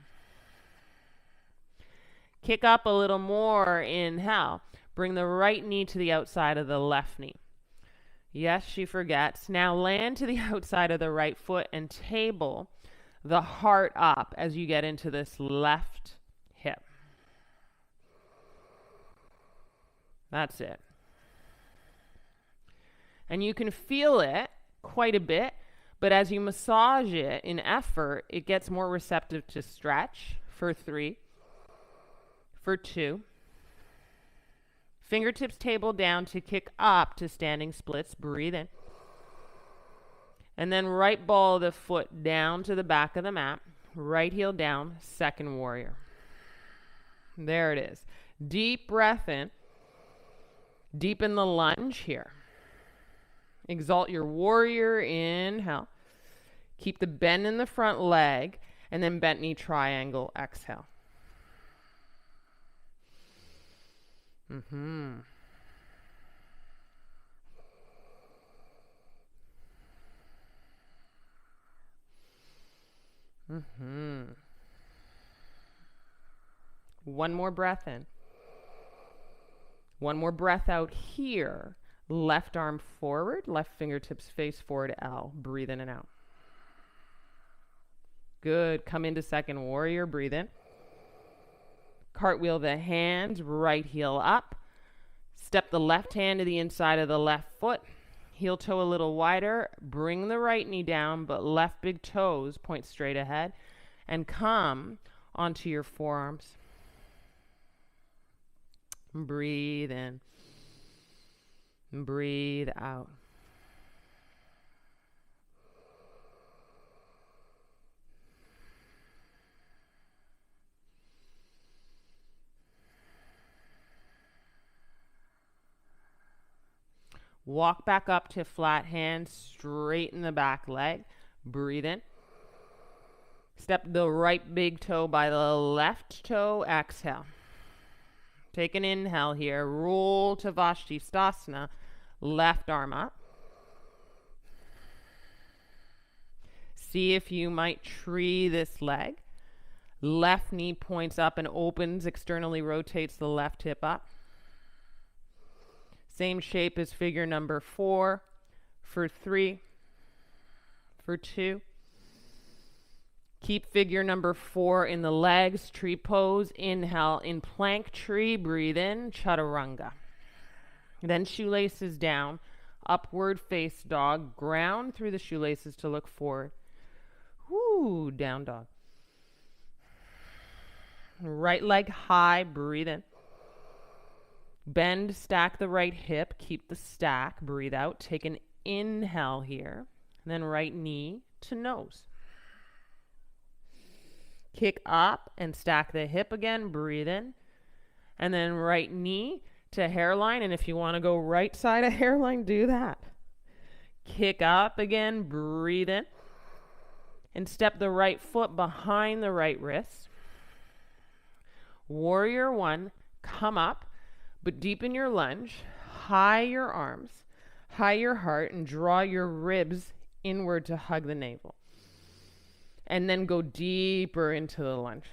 Kick up a little more. Inhale. Bring the right knee to the outside of the left knee. Yes, she forgets. Now land to the outside of the right foot and table the heart up as you get into this left hip. That's it. And you can feel it quite a bit, but as you massage it in effort, it gets more receptive to stretch. For 3, for 2. Fingertips table down to kick up to standing splits. Breathe in. And then right ball of the foot down to the back of the mat. Right heel down, second warrior. There it is. Deep breath in. Deepen the lunge here. Exalt your warrior. Inhale. Keep the bend in the front leg. And then bent knee triangle. Exhale. One more breath in. One more breath out here. Left arm forward, left fingertips face forward, L. Breathe in and out. Good. Come into second warrior. Breathe in. Cartwheel the hands, right heel up. Step the left hand to the inside of the left foot. Heel toe a little wider. Bring the right knee down, but left big toes point straight ahead. And come onto your forearms. Breathe in. Breathe out. Walk back up to flat hands, straighten the back leg. Breathe in. Step the right big toe by the left toe. Exhale. Take an inhale here. Roll to Vashisthasana. Left arm up. See if you might tree this leg. Left knee points up and opens, externally rotates the left hip up. Same shape as figure number 4 for 3, for 2. Keep figure number 4 in the legs, tree pose. Inhale in plank tree, breathe in, chaturanga. Then shoelaces down, upward face dog, ground through the shoelaces to look forward. Woo, down dog. Right leg high, breathe in. Bend, stack the right hip, keep the stack, breathe out. Take an inhale here, and then right knee to nose. Kick up and stack the hip again, breathe in. And then right knee to hairline, and if you want to go right side of hairline, do that. Kick up again, breathe in. And step the right foot behind the right wrist. Warrior 1, come up, but deepen your lunge, high your arms, high your heart, and draw your ribs inward to hug the navel. And then go deeper into the lunge.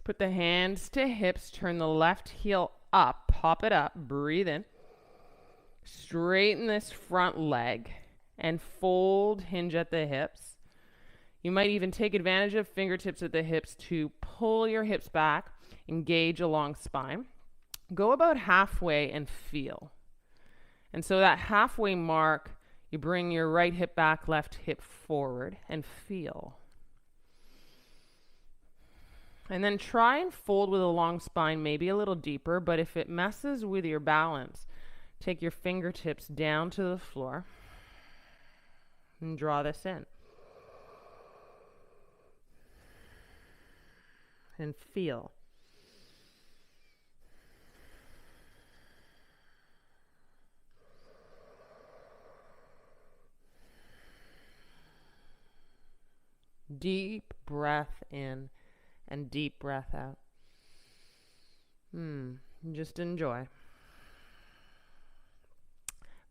Put the hands to hips, turn the left heel up, pop it up, breathe in. Straighten this front leg and fold, hinge at the hips. You might even take advantage of fingertips at the hips to pull your hips back, engage along spine. Go about halfway and feel. And so that halfway mark, you bring your right hip back, left hip forward, and feel. And then try and fold with a long spine, maybe a little deeper, but if it messes with your balance, take your fingertips down to the floor and draw this in. And feel. Deep breath in and deep breath out. Just enjoy.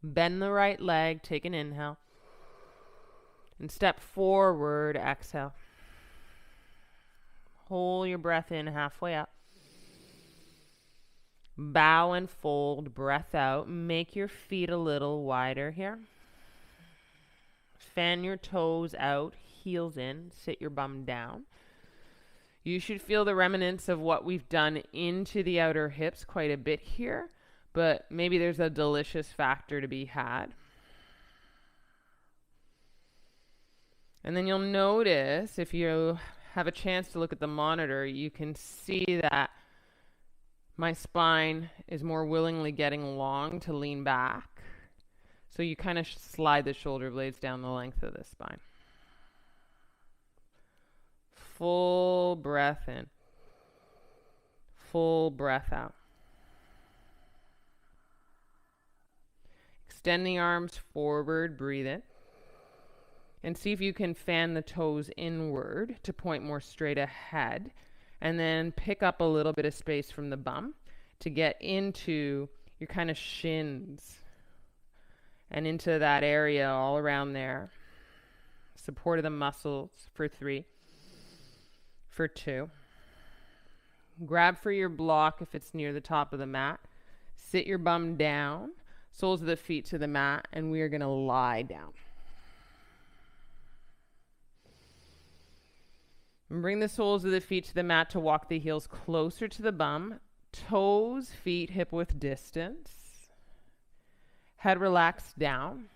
Bend the right leg, take an inhale. And step forward, exhale. Hold your breath in halfway up. Bow and fold, breath out. Make your feet a little wider here. Fan your toes out, heels in, sit your bum down. You should feel the remnants of what we've done into the outer hips quite a bit here, but maybe there's a delicious factor to be had. And then you'll notice, if you have a chance to look at the monitor, you can see that my spine is more willingly getting long to lean back. So you kind of slide the shoulder blades down the length of the spine. Full breath in. Full breath out. Extend the arms forward, breathe in. And see if you can fan the toes inward to point more straight ahead. And then pick up a little bit of space from the bum to get into your kind of shins and into that area all around there. Support of the muscles for 3, for 2. Grab for your block if it's near the top of the mat. Sit your bum down, soles of the feet to the mat, and we are going to lie down. And bring the soles of the feet to the mat to walk the heels closer to the bum. Toes, feet, hip width distance. Head relaxed down.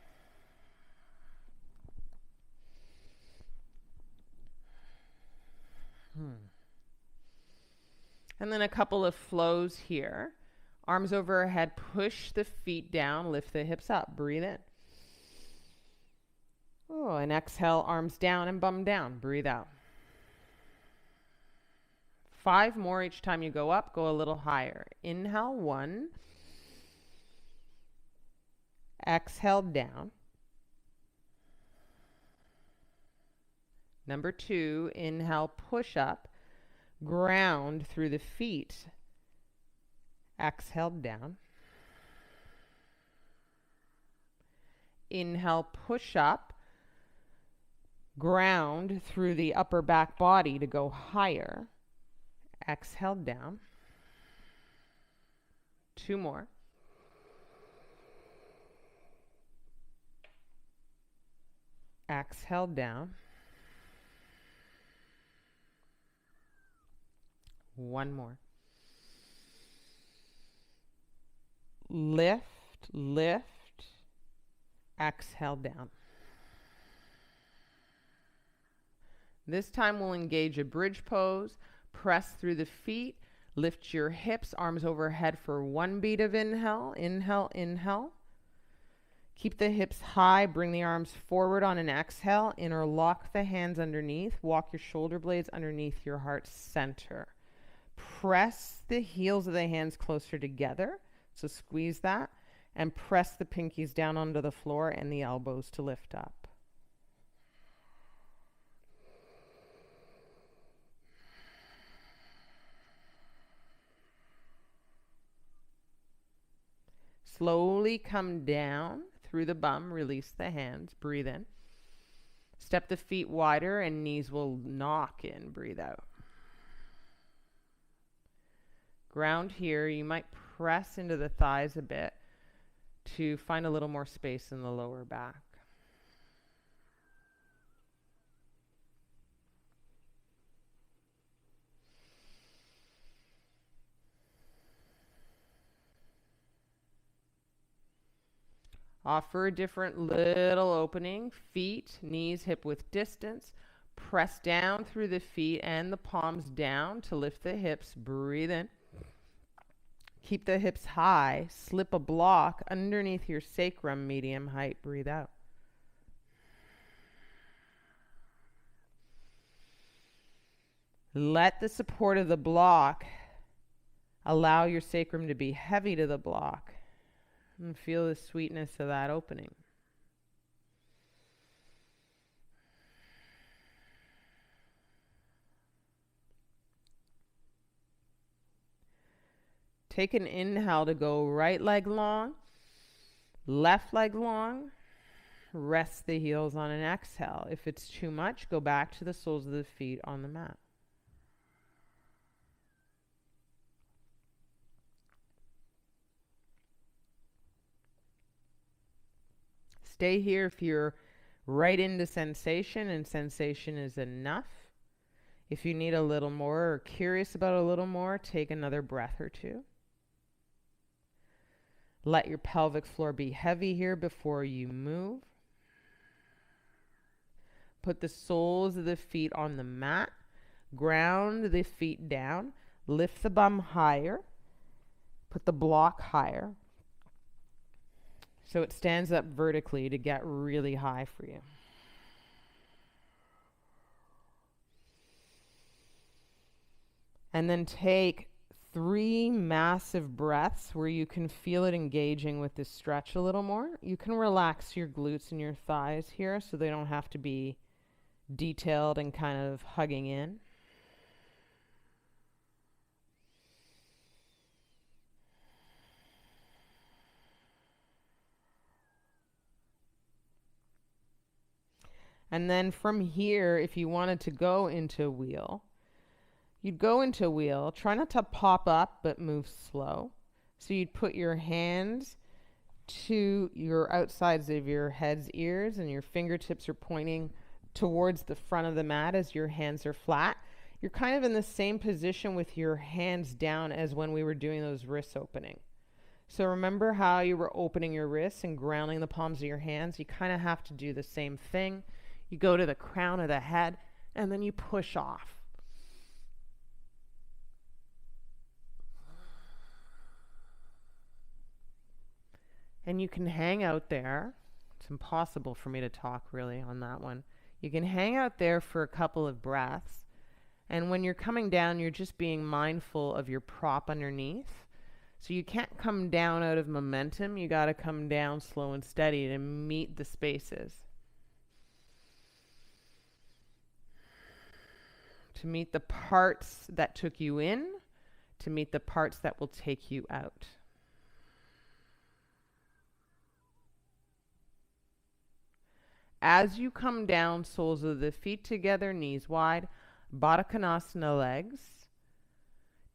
And then a couple of flows here. Arms over our head, push the feet down, lift the hips up, breathe in. Oh, and exhale, arms down and bum down, breathe out. 5 more each time you go up, go a little higher. Inhale, 1. Exhale, down. Number 2, inhale, push up. Ground through the feet. Exhale, down. Inhale, push up. Ground through the upper back body to go higher. Exhale, down. 2 more. Exhale, down. 1 more. Lift, lift. Exhale, down. This time we'll engage a bridge pose. Press through the feet. Lift your hips, arms overhead for 1 beat of inhale. Inhale, inhale. Keep the hips high. Bring the arms forward on an exhale. Interlock the hands underneath. Walk your shoulder blades underneath your heart center. Press the heels of the hands closer together. So squeeze that. And press the pinkies down onto the floor and the elbows to lift up. Slowly come down through the bum, release the hands, breathe in. Step the feet wider and knees will knock in, breathe out. Ground here, you might press into the thighs a bit to find a little more space in the lower back. Offer a different little opening. Feet, knees, hip width distance. Press down through the feet and the palms down to lift the hips. Breathe in. Keep the hips high. Slip a block underneath your sacrum, medium height. Breathe out. Let the support of the block allow your sacrum to be heavy to the block. And feel the sweetness of that opening. Take an inhale to go right leg long, left leg long. Rest the heels on an exhale. If it's too much, go back to the soles of the feet on the mat. Stay here if you're right into sensation and sensation is enough. If you need a little more or curious about a little more, take another breath or 2. Let your pelvic floor be heavy here before you move. Put the soles of the feet on the mat. Ground the feet down. Lift the bum higher. Put the block higher, so it stands up vertically to get really high for you. And then take 3 massive breaths where you can feel it engaging with this stretch a little more. You can relax your glutes and your thighs here so they don't have to be detailed and kind of hugging in. And then from here, if you wanted to go into wheel, you'd go into wheel. Try not to pop up, but move slow. So you'd put your hands to your outsides of your head's ears, and your fingertips are pointing towards the front of the mat as your hands are flat. You're kind of in the same position with your hands down as when we were doing those wrist opening. So remember how you were opening your wrists and grounding the palms of your hands? You kind of have to do the same thing. You go to the crown of the head and then you push off. And you can hang out there. It's impossible for me to talk really on that one. You can hang out there for a couple of breaths. And when you're coming down, you're just being mindful of your prop underneath. So you can't come down out of momentum. You got to come down slow and steady to meet the spaces. To meet the parts that took you in, to meet the parts that will take you out. As you come down, soles of the feet together, knees wide, Baddha Konasana legs,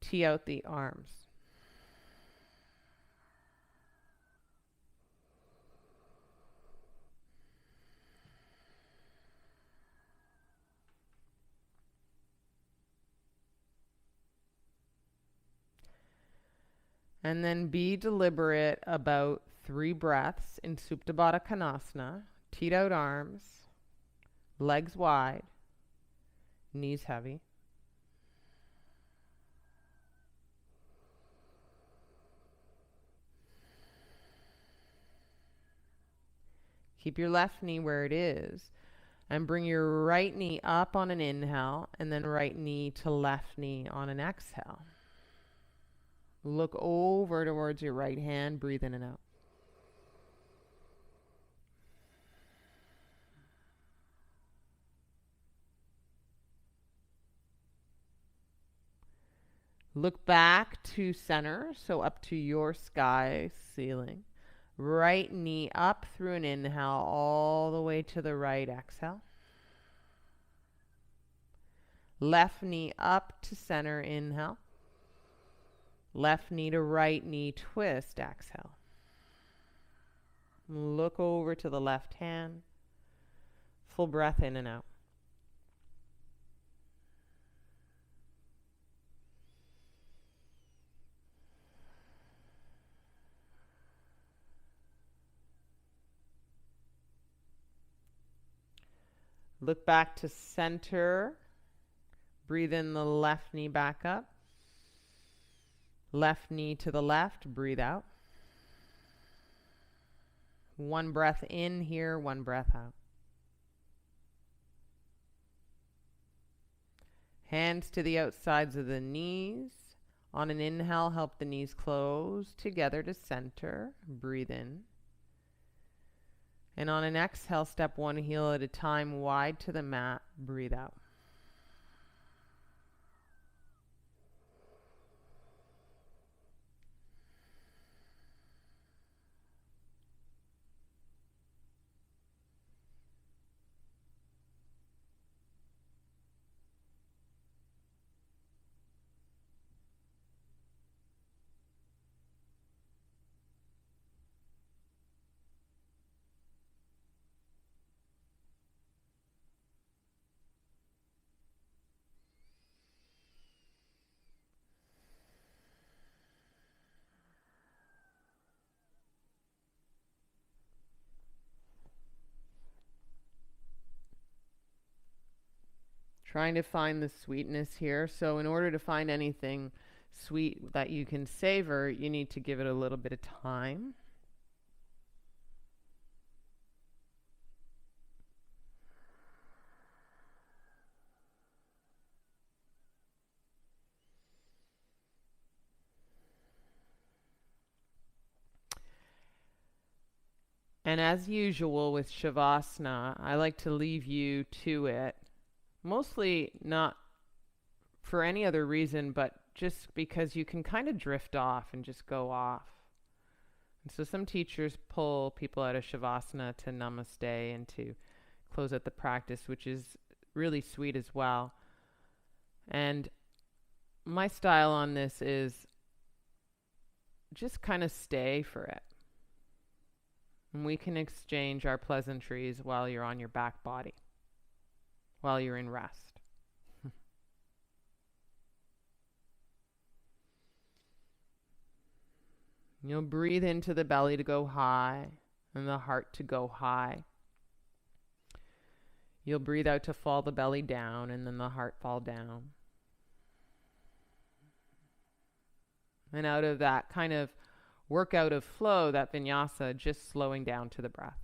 tee out the arms. And then be deliberate about 3 breaths in Supta Baddha Konasana, teed out arms, legs wide, knees heavy. Keep your left knee where it is and bring your right knee up on an inhale and then right knee to left knee on an exhale. Look over towards your right hand, breathe in and out. Look back to center, so up to your sky ceiling. Right knee up through an inhale all the way to the right exhale. Left knee up to center, inhale. Left knee to right knee, twist, exhale. Look over to the left hand. Full breath in and out. Look back to center. Breathe in the left knee back up. Left knee to the left, breathe out. One breath in here, one breath out. Hands to the outsides of the knees. On an inhale, help the knees close together to center. Breathe in. And on an exhale, step one heel at a time, wide to the mat. Breathe out. Trying to find the sweetness here. So in order to find anything sweet that you can savor, you need to give it a little bit of time. And as usual with Shavasana, I like to leave you to it. Mostly not for any other reason, but just because you can kind of drift off and just go off. And so some teachers pull people out of Shavasana to Namaste and to close out the practice, which is really sweet as well. And my style on this is just kind of stay for it. And we can exchange our pleasantries while you're on your back body, while you're in rest. You'll breathe into the belly to go high and the heart to go high. You'll breathe out to fall the belly down and then the heart fall down. And out of that kind of workout of flow, that vinyasa, just slowing down to the breath.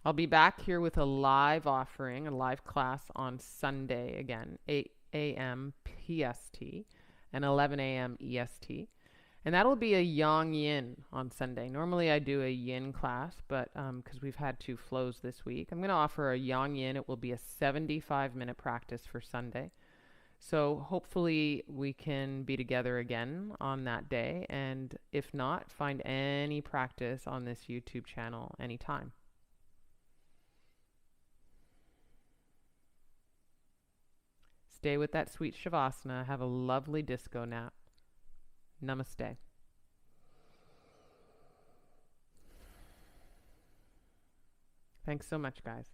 I'll be back here with a live offering, a live class on Sunday again, 8 a.m. PST and 11 a.m. EST. And that'll be a yang yin on Sunday. Normally I do a yin class, but because we've had 2 flows this week, I'm going to offer a yang yin. It will be a 75-minute practice for Sunday. So hopefully we can be together again on that day. And if not, find any practice on this YouTube channel anytime. Stay with that sweet Shavasana. Have a lovely disco nap. Namaste. Thanks so much, guys.